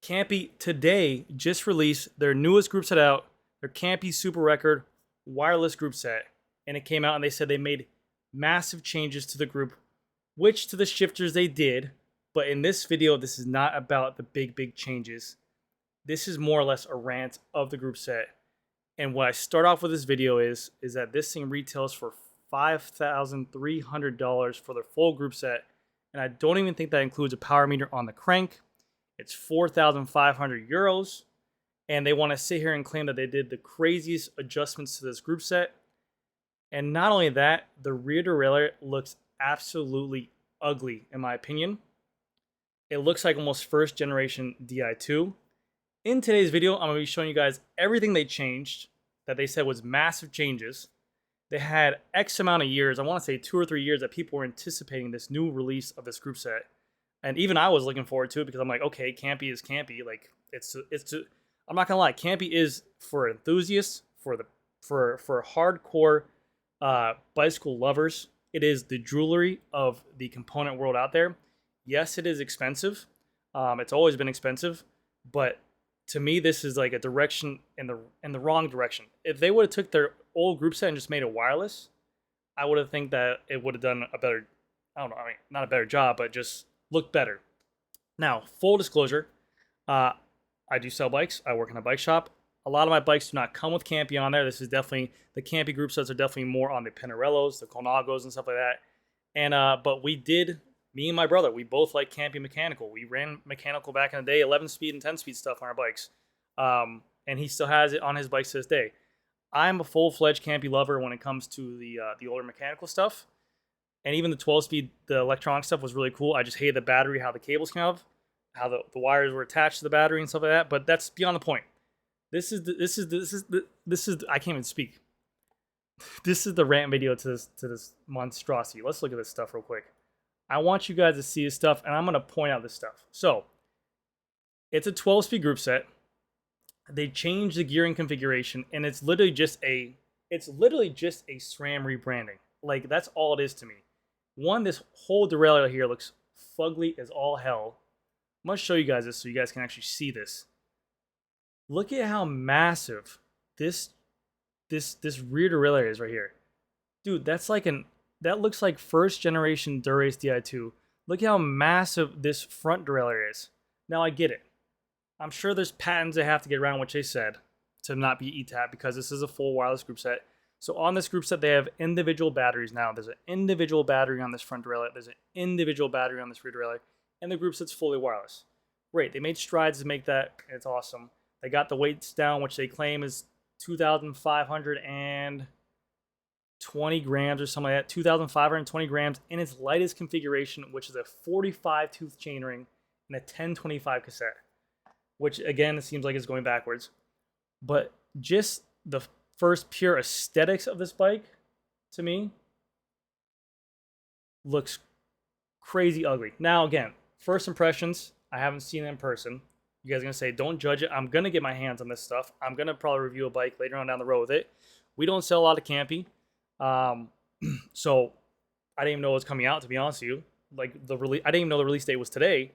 Campy today just released their newest group set out, their Campy Super Record wireless group set. And it came out and they said they made massive changes to the group, which to the shifters they did. But in this video, this is not about the big changes. This is more or less a rant of the group set. And what I start off with this video is that this thing retails for $5,300 for their full group set. And I don't even think that includes a power meter on the crank. It's 4,500 euros. And they want to sit here and claim that they did the craziest adjustments to this group set. And not only that, the rear derailleur looks absolutely ugly, in my opinion. It looks like almost first generation Di2. In today's video, I'm going to be showing you guys everything they changed that they said was massive changes. They had X amount of years, I want to say 2 or 3 years, that people were anticipating this new release of this group set. And even I was looking forward to it because I'm like, okay, Campy is Campy. Like, I'm not gonna lie, Campy is for enthusiasts, for hardcore bicycle lovers. It is the jewelry of the component world out there. Yes, it is expensive. It's always been expensive, but to me, this is like a direction in the wrong direction. If they would have took their old group set and just made it wireless, I would have think that it would have done a better, I don't know, I mean, not a better job, but just looked better. Now, full disclosure, I do sell bikes. I work in a bike shop. A lot of my bikes do not come with Campy on there. This is definitely, the Campy group sets are definitely more on the Pinarellos, the Colnagos, and stuff like that. And but we did, me and my brother, we both like Campy mechanical. We ran mechanical back in the day, 11-speed and 10-speed stuff on our bikes. And he still has it on his bikes to this day. I'm a full-fledged Campy lover when it comes to the older mechanical stuff. And even the 12-speed, the electronic stuff was really cool. I just hated the battery, how the cables came out, how the wires were attached to the battery and stuff like that. But that's beyond the point. This is I can't even speak. This is the rant video to this monstrosity. Let's look at this stuff real quick. I want you guys to see this stuff, and I'm gonna point out this stuff. So, it's a 12-speed group set. They changed the gearing configuration, and it's literally just a SRAM rebranding. Like, that's all it is to me. One, this whole derailleur here looks fugly as all hell. I'm gonna show you guys this so you guys can actually see this. Look at how massive this rear derailleur is right here. Dude, that looks like first generation Dura-Ace Di2. Look at how massive this front derailleur is. Now I get it. I'm sure there's patents they have to get around, which they said, to not be ETAP because this is a full wireless group set. So on this group set, they have individual batteries now. There's an individual battery on this front derailleur. There's an individual battery on this rear derailleur. And the group set's fully wireless. Great. They made strides to make that. It's awesome. They got the weights down, which they claim is 2,520 grams or something like that. 2,520 grams in its lightest configuration, which is a 45-tooth chainring and a 1025 cassette. Which, again, it seems like it's going backwards. But just the first pure aesthetics of this bike, to me, looks crazy ugly. Now, again, first impressions, I haven't seen it in person. You guys are going to say, don't judge it. I'm going to get my hands on this stuff. I'm going to probably review a bike later on down the road with it. We don't sell a lot of Campy. So I didn't even know it was coming out, to be honest with you. Like, I didn't even know the release date was today.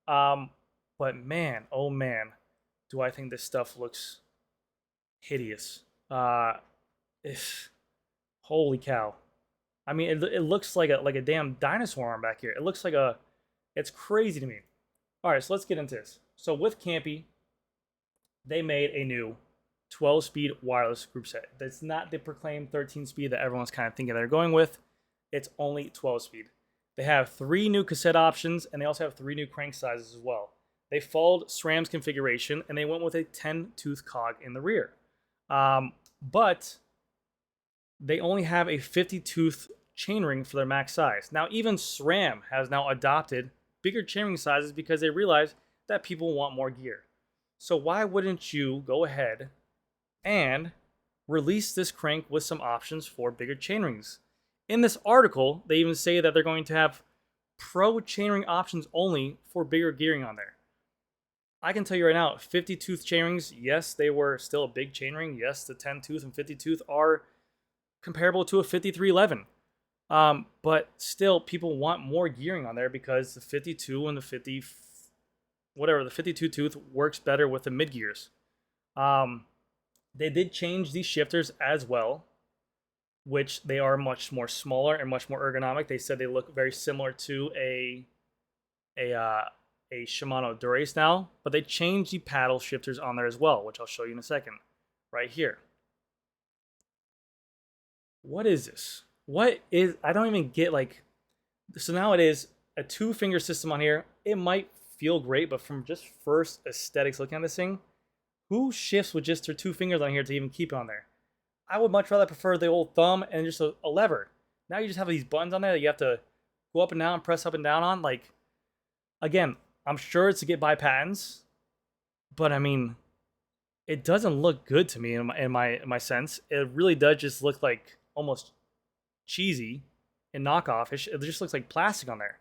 But man, oh man, do I think this stuff looks hideous. Holy cow. I mean, it looks like a damn dinosaur arm back here. It looks like it's crazy to me. All right, so let's get into this. So with Campy, they made a new 12-speed wireless group set. That's not the proclaimed 13-speed that everyone's kind of thinking they're going with. It's only 12-speed. They have 3 new cassette options, and they also have 3 new crank sizes as well. They followed SRAM's configuration, and they went with a 10-tooth cog in the rear. But they only have a 50-tooth chainring for their max size. Now, even SRAM has now adopted bigger chainring sizes because they realize that people want more gear. So why wouldn't you go ahead and release this crank with some options for bigger chainrings? In this article, they even say that they're going to have pro chainring options only for bigger gearing on there. I can tell you right now, 50-tooth chainrings, yes, they were still a big chainring. Yes, the 10-tooth and 50-tooth are comparable to a 5311. But still, people want more gearing on there because the 52 and the 50 whatever, the 52 tooth works better with the mid gears. They did change these shifters as well, which they are much more smaller and much more ergonomic. They said they look very similar to a Shimano Dura-Ace now, but they changed the paddle shifters on there as well, which I'll show you in a second, right here. What is this? What is, I don't even get, like, so now it is a 2-finger system on here. It might feel great, but from just first aesthetics looking at this thing, who shifts with just their 2 fingers on here to even keep it on there? I would much rather prefer the old thumb and just a lever. Now you just have these buttons on there that you have to go up and down, press up and down on. Like, again, I'm sure it's to get by patents, but I mean, it doesn't look good to me in my sense. It really does just look like almost cheesy and knockoff-ish. It just looks like plastic on there.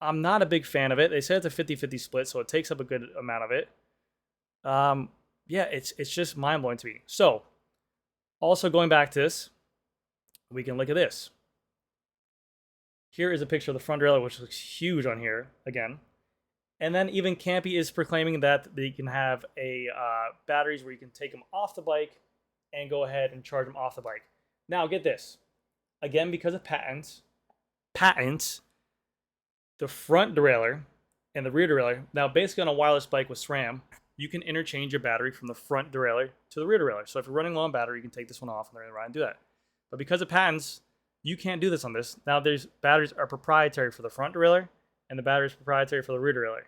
I'm not a big fan of it. They said it's a 50-50 split, so it takes up a good amount of it. Yeah, it's just mind-blowing to me. So, also going back to this, we can look at this. Here is a picture of the front derailleur, which looks huge on here, again. And then even Campy is proclaiming that they can have batteries where you can take them off the bike and go ahead and charge them off the bike. Now, get this. Again, because of patents, the front derailleur and the rear derailleur, now basically on a wireless bike with SRAM, you can interchange your battery from the front derailleur to the rear derailleur. So if you're running low on battery, you can take this one off and then ride and do that. But because of patents, you can't do this on this. Now, there's batteries are proprietary for the front derailleur, and the battery is proprietary for the rear derailleur.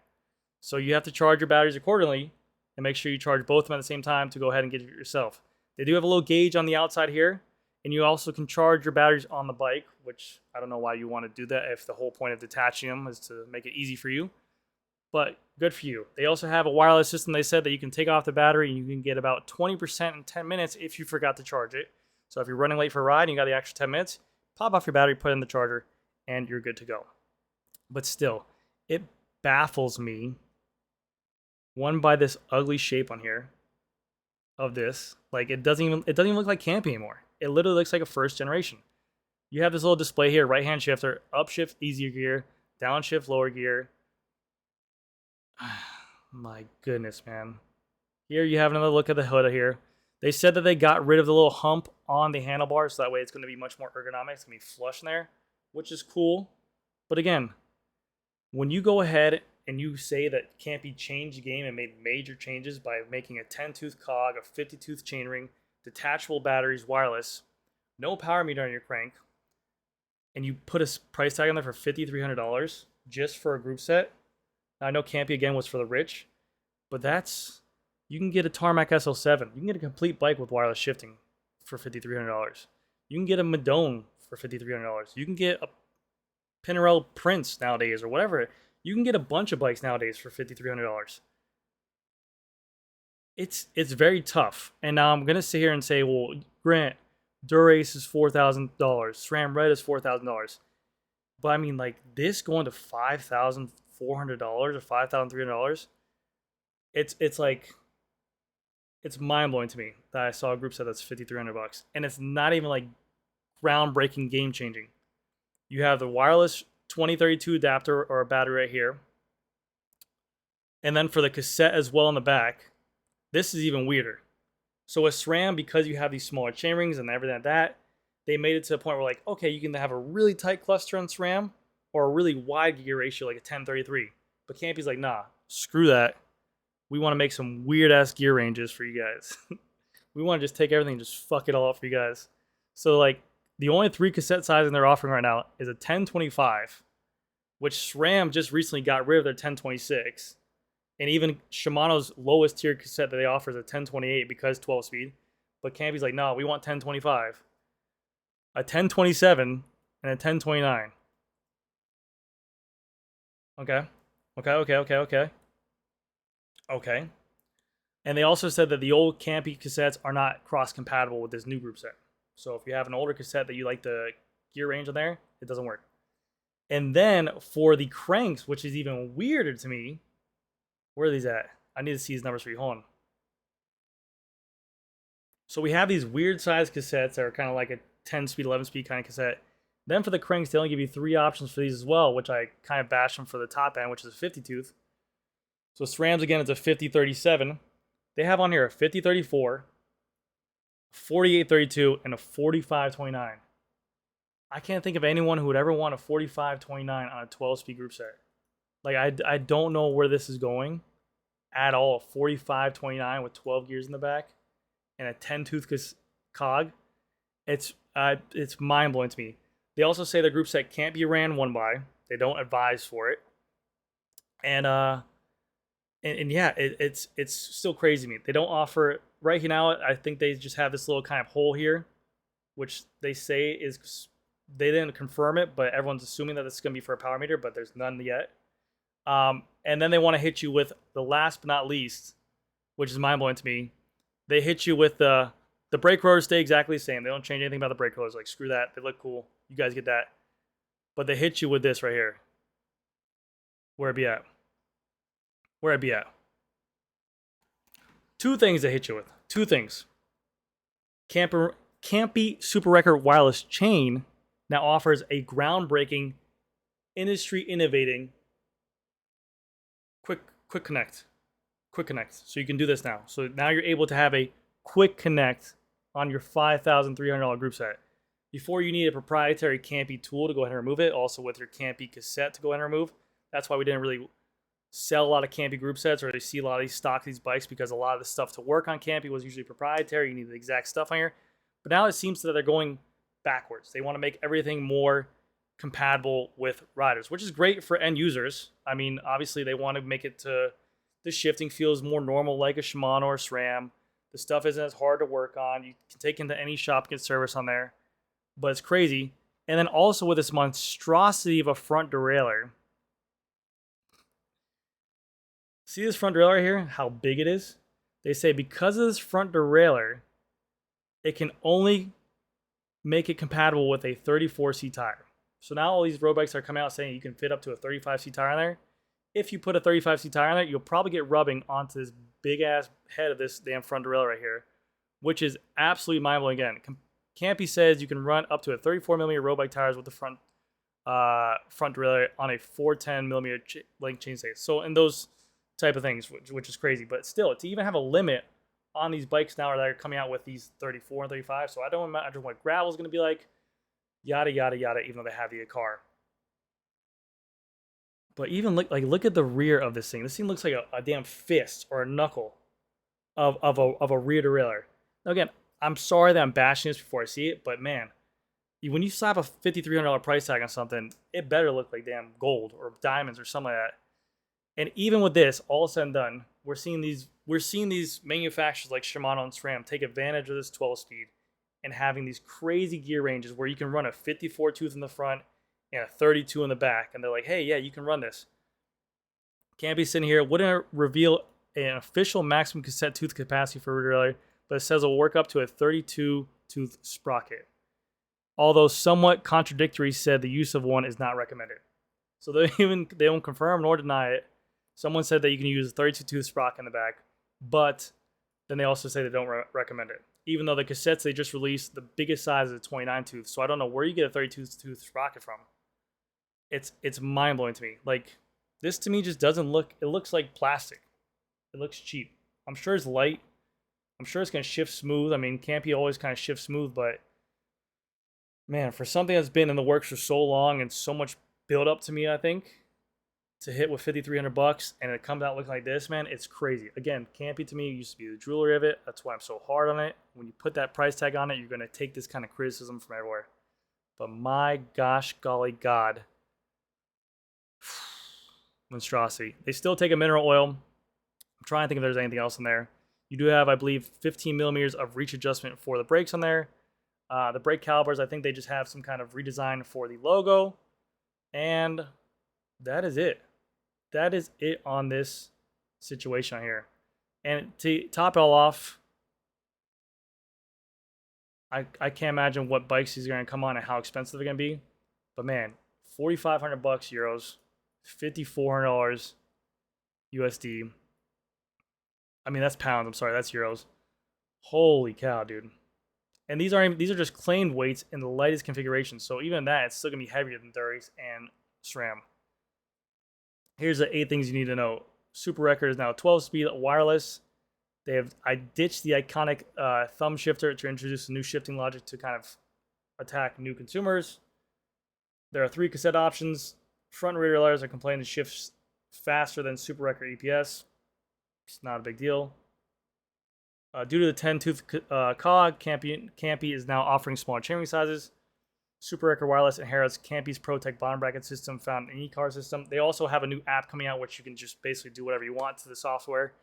So you have to charge your batteries accordingly and make sure you charge both of them at the same time to go ahead and get it yourself. They do have a little gauge on the outside here, and you also can charge your batteries on the bike, which I don't know why you want to do that if the whole point of detaching them is to make it easy for you. But good for you. They also have a wireless system. They said that you can take off the battery and you can get about 20% in 10 minutes if you forgot to charge it. So if you're running late for a ride and you got the extra 10 minutes, pop off your battery, put it in the charger, and you're good to go. But still, it baffles me, one, by this ugly shape on here of this. Like, it doesn't even look like Campy anymore. It literally looks like a first generation. You have this little display here, right hand shifter, upshift easier gear, downshift lower gear. My goodness, man. Here you have another look at the Hooda here. They said that they got rid of the little hump on the handlebars, so that way it's going to be much more ergonomic. It's going to be flush in there, which is cool. But again, when you go ahead and you say that Campy changed the game and made major changes by making a 10-tooth cog, a 50-tooth chainring, detachable batteries, wireless, no power meter on your crank, and you put a price tag on there for $5,300 just for a group set. Now, I know Campy, again, was for the rich, but that's, you can get a Tarmac SL7. You can get a complete bike with wireless shifting for $5,300. You can get a Madone for $5,300. You can get a Pinarello Prince nowadays or whatever. You can get a bunch of bikes nowadays for $5,300. It's very tough. And now I'm going to sit here and say, well, Grant, Dura-Ace is $4,000. SRAM Red is $4,000. But I mean, like, this going to $5,400 or $5,300, it's like, it's mind-blowing to me that I saw a group set that's $5,300. And it's not even like groundbreaking, game-changing. You have the wireless 2032 adapter or a battery right here. And then for the cassette as well in the back, this is even weirder. So with SRAM, because you have these smaller chain rings and everything like that, they made it to the point where, like, okay, you can have a really tight cluster on SRAM or a really wide gear ratio, like a 1033. But Campy's like, nah, screw that. We want to make some weird-ass gear ranges for you guys. We want to just take everything and just fuck it all up for you guys. So, like, the only 3 cassette sizing they're offering right now is a 1025, which SRAM just recently got rid of their 1026. And even Shimano's lowest tier cassette that they offer is a 1028 because 12 speed. But Campy's like, no, we want 1025, a 1027, and a 1029. Okay. And they also said that the old Campy cassettes are not cross-compatible with this new group set. So if you have an older cassette that you like the gear range on there, it doesn't work. And then for the cranks, which is even weirder to me, where are these at? I need to see these numbers for you. Hold on. So we have these weird sized cassettes that are kind of like a 10 speed, 11 speed kind of cassette. Then for the cranks, they only give you 3 options for these as well, which I kind of bash them for the top end, which is a 50 tooth. So SRAMs again, it's a 50-37. They have on here a 50-34, 48-32, and a 45-29. I can't think of anyone who would ever want a 45-29 on a 12-speed group set. Like, I don't know where this is going at all. A 45-29 with 12 gears in the back and a 10-tooth cog. It's mind-blowing to me. They also say the group set can't be ran one by. They don't advise for it. And yeah, it's still crazy to me. They don't offer right here now. I think they just have this little kind of hole here, which they say is, they didn't confirm it, but everyone's assuming that it's going to be for a power meter, but there's none yet. And then they want to hit you with the last but not least, which is mind-blowing to me. They hit you with the brake rotors stay exactly the same. They don't change anything about the brake rotors. Like, screw that. They look cool. You guys get that. But they hit you with this right here. Where it be at? Where it be at? 2 things they hit you with. 2 things. Campy Super Record wireless chain now offers a groundbreaking, industry innovating quick connect. Quick connect. So you can do this now. So now you're able to have a quick connect on your $5,300 group set. Before, you need a proprietary Campy tool to go ahead and remove it. Also with your Campy cassette to go ahead and remove. That's why we didn't really sell a lot of Campy group sets, or you see a lot of these stock these bikes, because a lot of the stuff to work on Campy was usually proprietary. You need the exact stuff on here. But now it seems that they're going backwards. They want to make everything more compatible with riders, which is great for end users. I mean, obviously they want to make it to the shifting feels more normal like a Shimano or SRAM. The stuff isn't as hard to work on. You can take into any shop, get service on there. But it's crazy. And then also with this monstrosity of a front derailleur. See this front derailleur right here? How big it is? They say because of this front derailleur, it can only make it compatible with a 34C tire. So now all these road bikes are coming out saying you can fit up to a 35C tire on there. If you put a 35C tire on there, you'll probably get rubbing onto this big-ass head of this damn front derailleur right here, which is absolutely mind-blowing again. Campy says you can run up to a 34mm road bike tires with the front derailleur on a 410mm length chainstay. So in those type of things, which is crazy. But still, to even have a limit on these bikes now that are coming out with these 34 and 35, so I don't imagine what gravel's going to be like, yada, yada, yada, even though they have the car. But even look at the rear of this thing. This thing looks like a damn fist or a knuckle of a rear derailleur. Now again, I'm sorry that I'm bashing this before I see it, but man, when you slap a $5,300 price tag on something, it better look like damn gold or diamonds or something like that. And even with this, all said and done, we're seeing these manufacturers like Shimano and SRAM take advantage of this 12-speed and having these crazy gear ranges where you can run a 54 tooth in the front and a 32 in the back. And they're like, hey, yeah, you can run this. Can't be sitting here. Wouldn't reveal an official maximum cassette tooth capacity for a derailleur, but it says it will work up to a 32 tooth sprocket. Although somewhat contradictory, said the use of one is not recommended. So they don't confirm nor deny it. Someone said that you can use a 32 tooth sprocket in the back, but then they also say they don't recommend it. Even though the cassettes they just released, the biggest size is a 29 tooth. So I don't know where you get a 32 tooth sprocket from. It's mind blowing to me. Like, this to me just doesn't look. It looks like plastic. It looks cheap. I'm sure it's light. I'm sure it's gonna shift smooth. I mean, Campy always kind of shifts smooth, but man, for something that's been in the works for so long and so much build up to me, I think, to hit with $5,300 and it comes out looking like this, man, it's crazy. Again, Campy to me used to be the jewelry of it. That's why I'm so hard on it. When you put that price tag on it, you're going to take this kind of criticism from everywhere. But my gosh, golly God. Monstrosity. They still take a mineral oil. I'm trying to think if there's anything else in there. You do have, I believe, 15 millimeters of reach adjustment for the brakes on there. The brake calipers, I think they just have some kind of redesign for the logo. And that is it. That is it on this situation here. And to top it all off, I can't imagine what bikes these are going to come on and how expensive they're going to be. But man, $4,500 euros, $5,400 USD. I mean, that's pounds. I'm sorry, that's euros. Holy cow, dude. And these are just claimed weights in the lightest configuration. So even that, it's still gonna be heavier than Durace and SRAM. Here's the 8 things you need to know. Super Record is now 12-speed wireless. I ditched the iconic thumb shifter to introduce a new shifting logic to kind of attack new consumers. There are 3 cassette options. Front and rear derailleurs are complaining it shifts faster than Super Record EPS. It's not a big deal. Due to the 10-tooth cog, Campy is now offering smaller chaining sizes. Super Record Wireless inherits Campy's ProTech bottom bracket system found in e-car system. They also have a new app coming out which you can just basically do whatever you want to the software,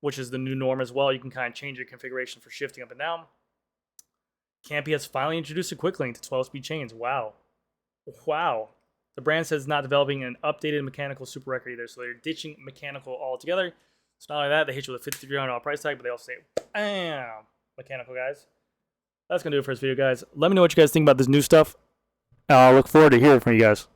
which is the new norm as well. You can kind of change your configuration for shifting up and down. Campy has finally introduced a quick link to 12-speed chains. Wow. The brand says it's not developing an updated mechanical Super Record either, so they're ditching mechanical altogether. So not only that, they hit you with a $5,300 price tag, but they also say, bam, mechanical, guys. That's going to do it for this video, guys. Let me know what you guys think about this new stuff. I look forward to hearing from you guys.